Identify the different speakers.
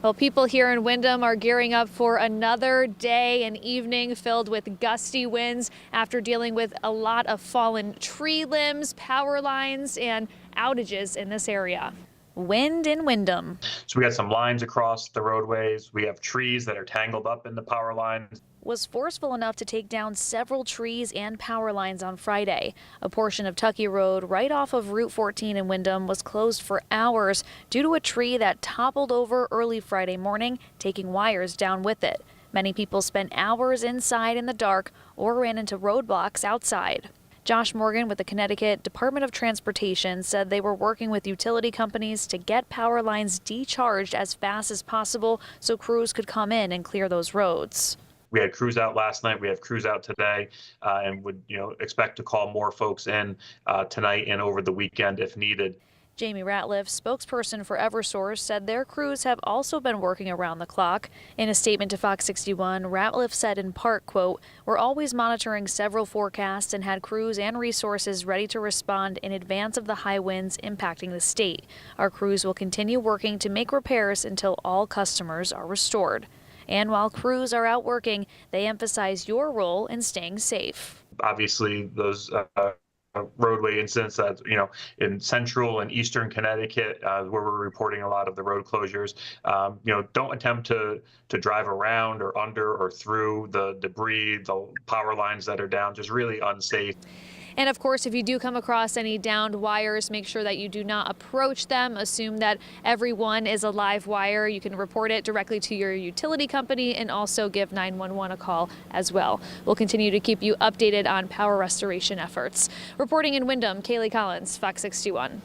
Speaker 1: Well, people here in Windham are gearing up for another day and evening filled with gusty winds after dealing with a lot of fallen tree limbs, power lines, and outages in this area. Wind in Windham.
Speaker 2: So we got some lines across the roadways. We have trees that are tangled up in the power lines.
Speaker 1: Was forceful enough to take down several trees and power lines on Friday. A portion of Tuckey Road right off of Route 14 in Windham was closed for hours due to a tree that toppled over early Friday morning, taking wires down with it. Many people spent hours inside in the dark or ran into roadblocks outside. Josh Morgan with the Connecticut Department of Transportation said they were working with utility companies to get power lines decharged as fast as possible so crews could come in and clear those roads.
Speaker 2: We had crews out last night. We have crews out today, and would expect to call more folks in tonight and over the weekend if needed.
Speaker 1: Jamie Ratliff, spokesperson for Eversource, said their crews have also been working around the clock. In a statement to Fox 61, Ratliff said in part, quote, "We're always monitoring several forecasts and had crews and resources ready to respond in advance of the high winds impacting the state. Our crews will continue working to make repairs until all customers are restored." And while crews are out working, they emphasize your role in staying safe.
Speaker 2: Obviously, those roadway incidents that in central and eastern Connecticut, where we're reporting a lot of the road closures, don't attempt to drive around or under or through the debris, the power lines that are down. Just really unsafe.
Speaker 1: And of course, if you do come across any downed wires, make sure that you do not approach them. Assume that every one is a live wire. You can report it directly to your utility company and also give 911 a call as well. We'll continue to keep you updated on power restoration efforts. Reporting in Windham, Kaylee Collins, Fox 61.